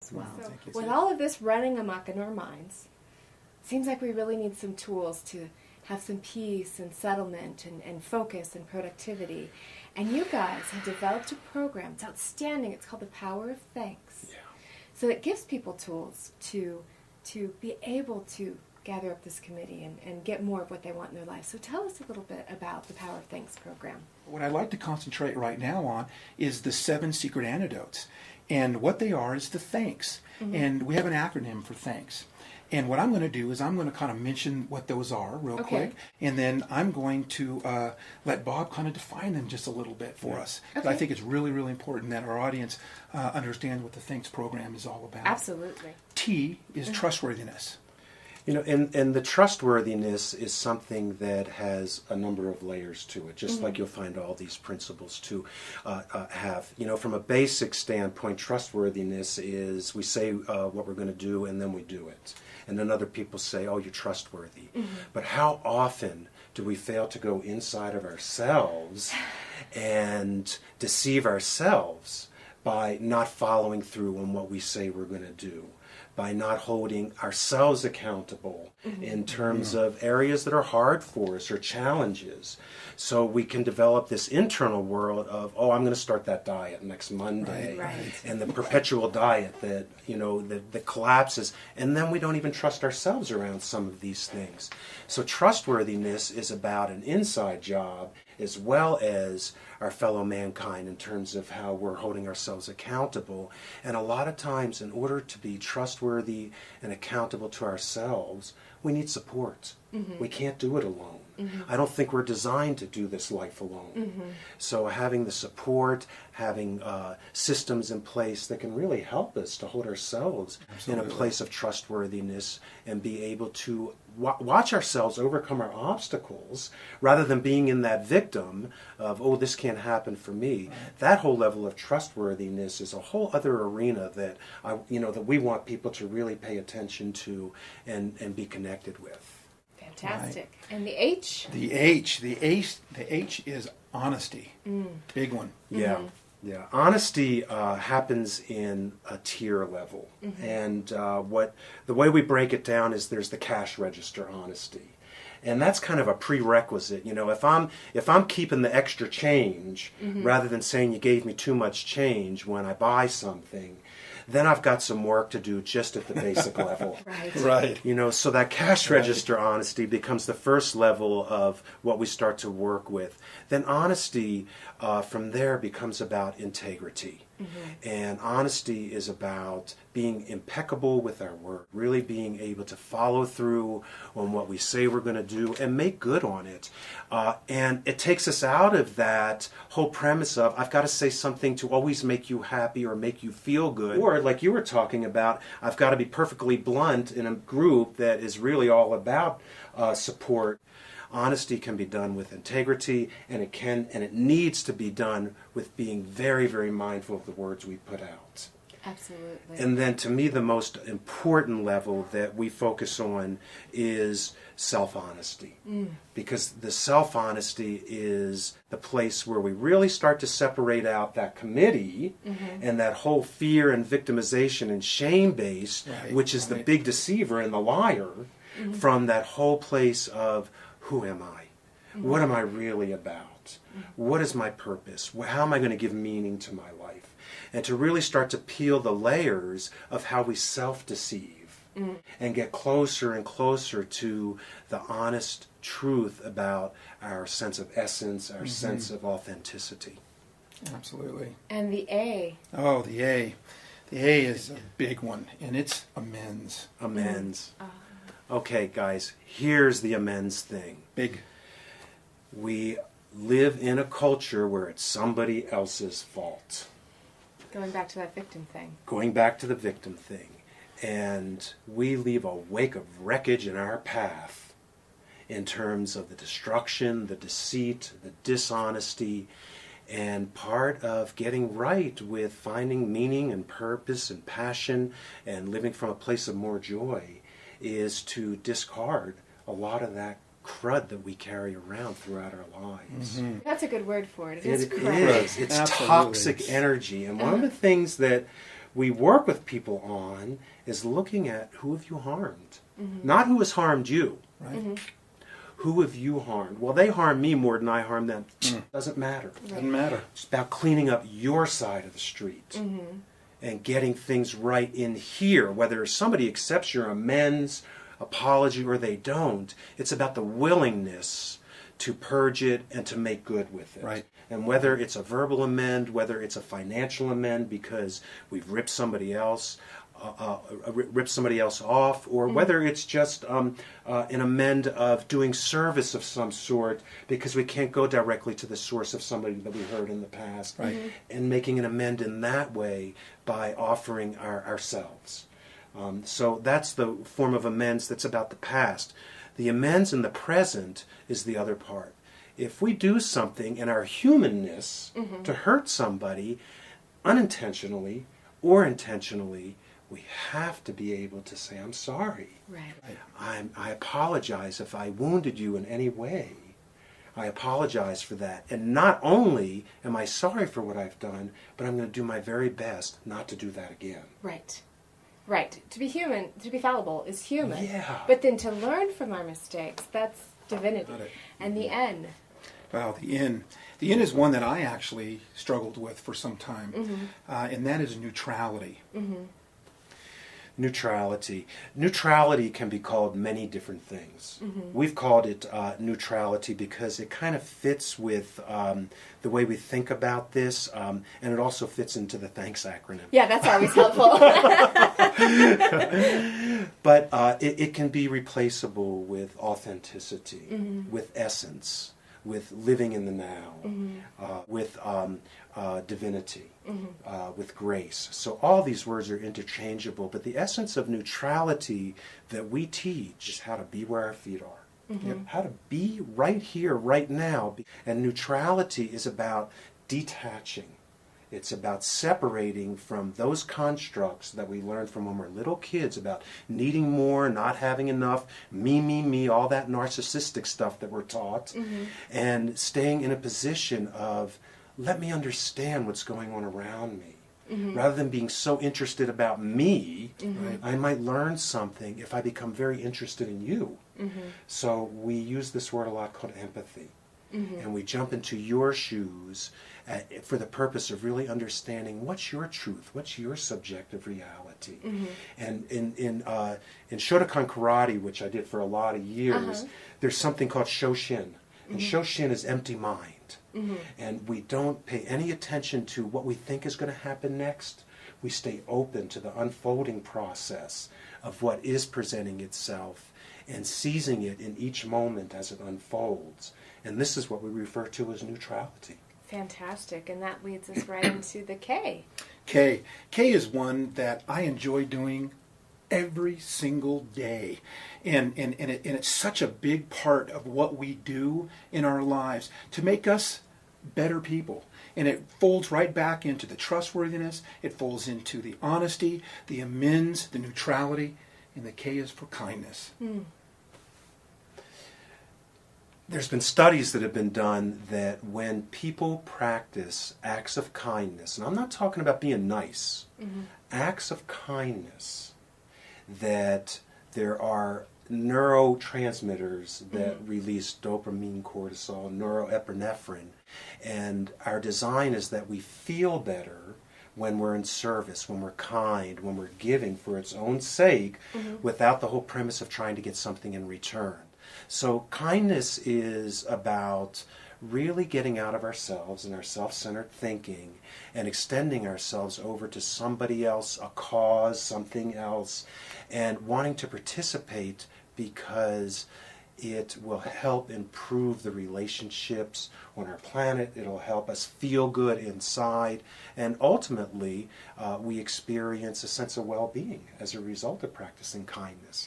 as well. So with all of this running amok in our minds, it seems like we really need some tools to have some peace and settlement and focus and productivity. And you guys have developed a program. It's outstanding. It's called The Power of Thanks. Yeah. So it gives people tools to be able to gather up this committee and get more of what they want in their life. So tell us a little bit about the Power of Thanks program. What I'd like to concentrate right now on is the 7 secret antidotes. And what they are is the thanks. Mm-hmm. And we have an acronym for thanks. And what I'm going to do is I'm going to kind of mention what those are real quick. And then I'm going to let Bob kind of define them just a little bit for us. Okay. But I think it's really, really important that our audience understand what the thanks program is all about. Absolutely. T is trustworthiness. You know, and the trustworthiness is something that has a number of layers to it, just like you'll find all these principles to have. You know, from a basic standpoint, trustworthiness is we say what we're going to do and then we do it. And then other people say, oh, you're trustworthy. But how often do we fail to go inside of ourselves and deceive ourselves by not following through on what we say we're going to do? By not holding ourselves accountable in terms of areas that are hard for us or challenges. So we can develop this internal world of, oh, I'm going to start that diet next Monday. Right. And the perpetual diet that, you know, that collapses. And then we don't even trust ourselves around some of these things. So trustworthiness is about an inside job as well as our fellow mankind in terms of how we're holding ourselves accountable. And a lot of times, in order to be trustworthy and accountable to ourselves, we need support. We can't do it alone. I don't think we're designed to do this life alone. So having the support, having systems in place that can really help us to hold ourselves in a place of trustworthiness and be able to watch ourselves overcome our obstacles rather than being in that victim of, oh, this can't happen for me. That whole level of trustworthiness is a whole other arena that that we want people to really pay attention to and be connected with. Fantastic. Right. And the H? The H is honesty. Big one. Yeah. Yeah, honesty happens in a tier level, and the way we break it down is there's the cash register honesty, and that's kind of a prerequisite. You know, if I'm keeping the extra change rather than saying you gave me too much change when I buy something, then I've got some work to do just at the basic level. Right. You know, so that cash register honesty becomes the first level of what we start to work with. Then honesty from there becomes about integrity. And honesty is about being impeccable with our word, really being able to follow through on what we say we're going to do and make good on it. And it takes us out of that whole premise of, I've got to say something to always make you happy or make you feel good. Or, like you were talking about, I've got to be perfectly blunt in a group that is really all about support. Honesty can be done with integrity, and it needs to be done with being very, very mindful of the words we put out. Absolutely. And then, to me, the most important level that we focus on is self-honesty. Because the self-honesty is the place where we really start to separate out that committee and that whole fear and victimization and shame-based, which is the big deceiver and the liar, from that whole place of, who am I? What am I really about? What is my purpose? How am I going to give meaning to my life? And to really start to peel the layers of how we self-deceive and get closer and closer to the honest truth about our sense of essence, our sense of authenticity. Absolutely. And the A. Oh, the A. The A is a big one, and it's amends. Amends. Okay, guys, here's the amends thing. Big. We live in a culture where it's somebody else's fault. Going back to that victim thing. Going back to the victim thing. And we leave a wake of wreckage in our path in terms of the destruction, the deceit, the dishonesty. And part of getting right with finding meaning and purpose and passion and living from a place of more joy is to discard a lot of that crud that we carry around throughout our lives. That's a good word for it. It crud. is. It's Absolutely. toxic energy. And one of the things that we work with people on is looking at who have you harmed, not who has harmed you. Right. Who have you harmed? Well, they harm me more than I harm them. Doesn't matter. Doesn't matter. It's about cleaning up your side of the street and getting things right in here. Whether somebody accepts your amends, apology, or they don't, it's about the willingness to purge it and to make good with it. Right. And whether it's a verbal amend, whether it's a financial amend because we've ripped somebody else off, or whether it's just an amend of doing service of some sort because we can't go directly to the source of somebody that we hurt in the past, Right. and making an amend in that way by offering ourselves. So that's the form of amends that's about the past. The amends in the present is the other part. If we do something in our humanness to hurt somebody unintentionally or intentionally, we have to be able to say, I'm sorry. Right. I apologize if I wounded you in any way. I apologize for that. And not only am I sorry for what I've done, but I'm going to do my very best not to do that again. Right. Right. To be human, to be fallible is human. Yeah. But then to learn from our mistakes, that's divinity. Got it. And the N. Well, the N. The N is one that I actually struggled with for some time, and that is neutrality. Neutrality. Neutrality can be called many different things. We've called it neutrality because it kind of fits with the way we think about this, and it also fits into the thanks acronym. Yeah, that's always helpful. But it can be replaceable with authenticity, with essence, with living in the now, with divinity, with grace. So all these words are interchangeable, but the essence of neutrality that we teach is how to be where our feet are, how to be right here, right now. And neutrality is about detaching. It's about separating from those constructs that we learned from when we're little kids about needing more, not having enough, me, all that narcissistic stuff that we're taught, and staying in a position of, let me understand what's going on around me. Rather than being so interested about me, I might learn something if I become very interested in you. So we use this word a lot called empathy. And we jump into your shoes for the purpose of really understanding what's your truth, what's your subjective reality. And in Shotokan karate, which I did for a lot of years, there's something called Shoshin. And Shoshin is empty mind. And we don't pay any attention to what we think is going to happen next. We stay open to the unfolding process of what is presenting itself and seizing it in each moment as it unfolds. And this is what we refer to as neutrality. Fantastic. And that leads us right into the K. K. K is one that I enjoy doing every single day. And it's such a big part of what we do in our lives to make us better people. And it folds right back into the trustworthiness, it folds into the honesty, the amends, the neutrality, and the K is for kindness. There's been studies that have been done that when people practice acts of kindness, and I'm not talking about being nice, acts of kindness, that there are neurotransmitters that release dopamine, cortisol, neuroepinephrine, and our design is that we feel better when we're in service, when we're kind, when we're giving for its own sake, without the whole premise of trying to get something in return. So kindness is about really getting out of ourselves and our self-centered thinking and extending ourselves over to somebody else, a cause, something else, and wanting to participate because it will help improve the relationships on our planet. It'll help us feel good inside. And ultimately, we experience a sense of well-being as a result of practicing kindness.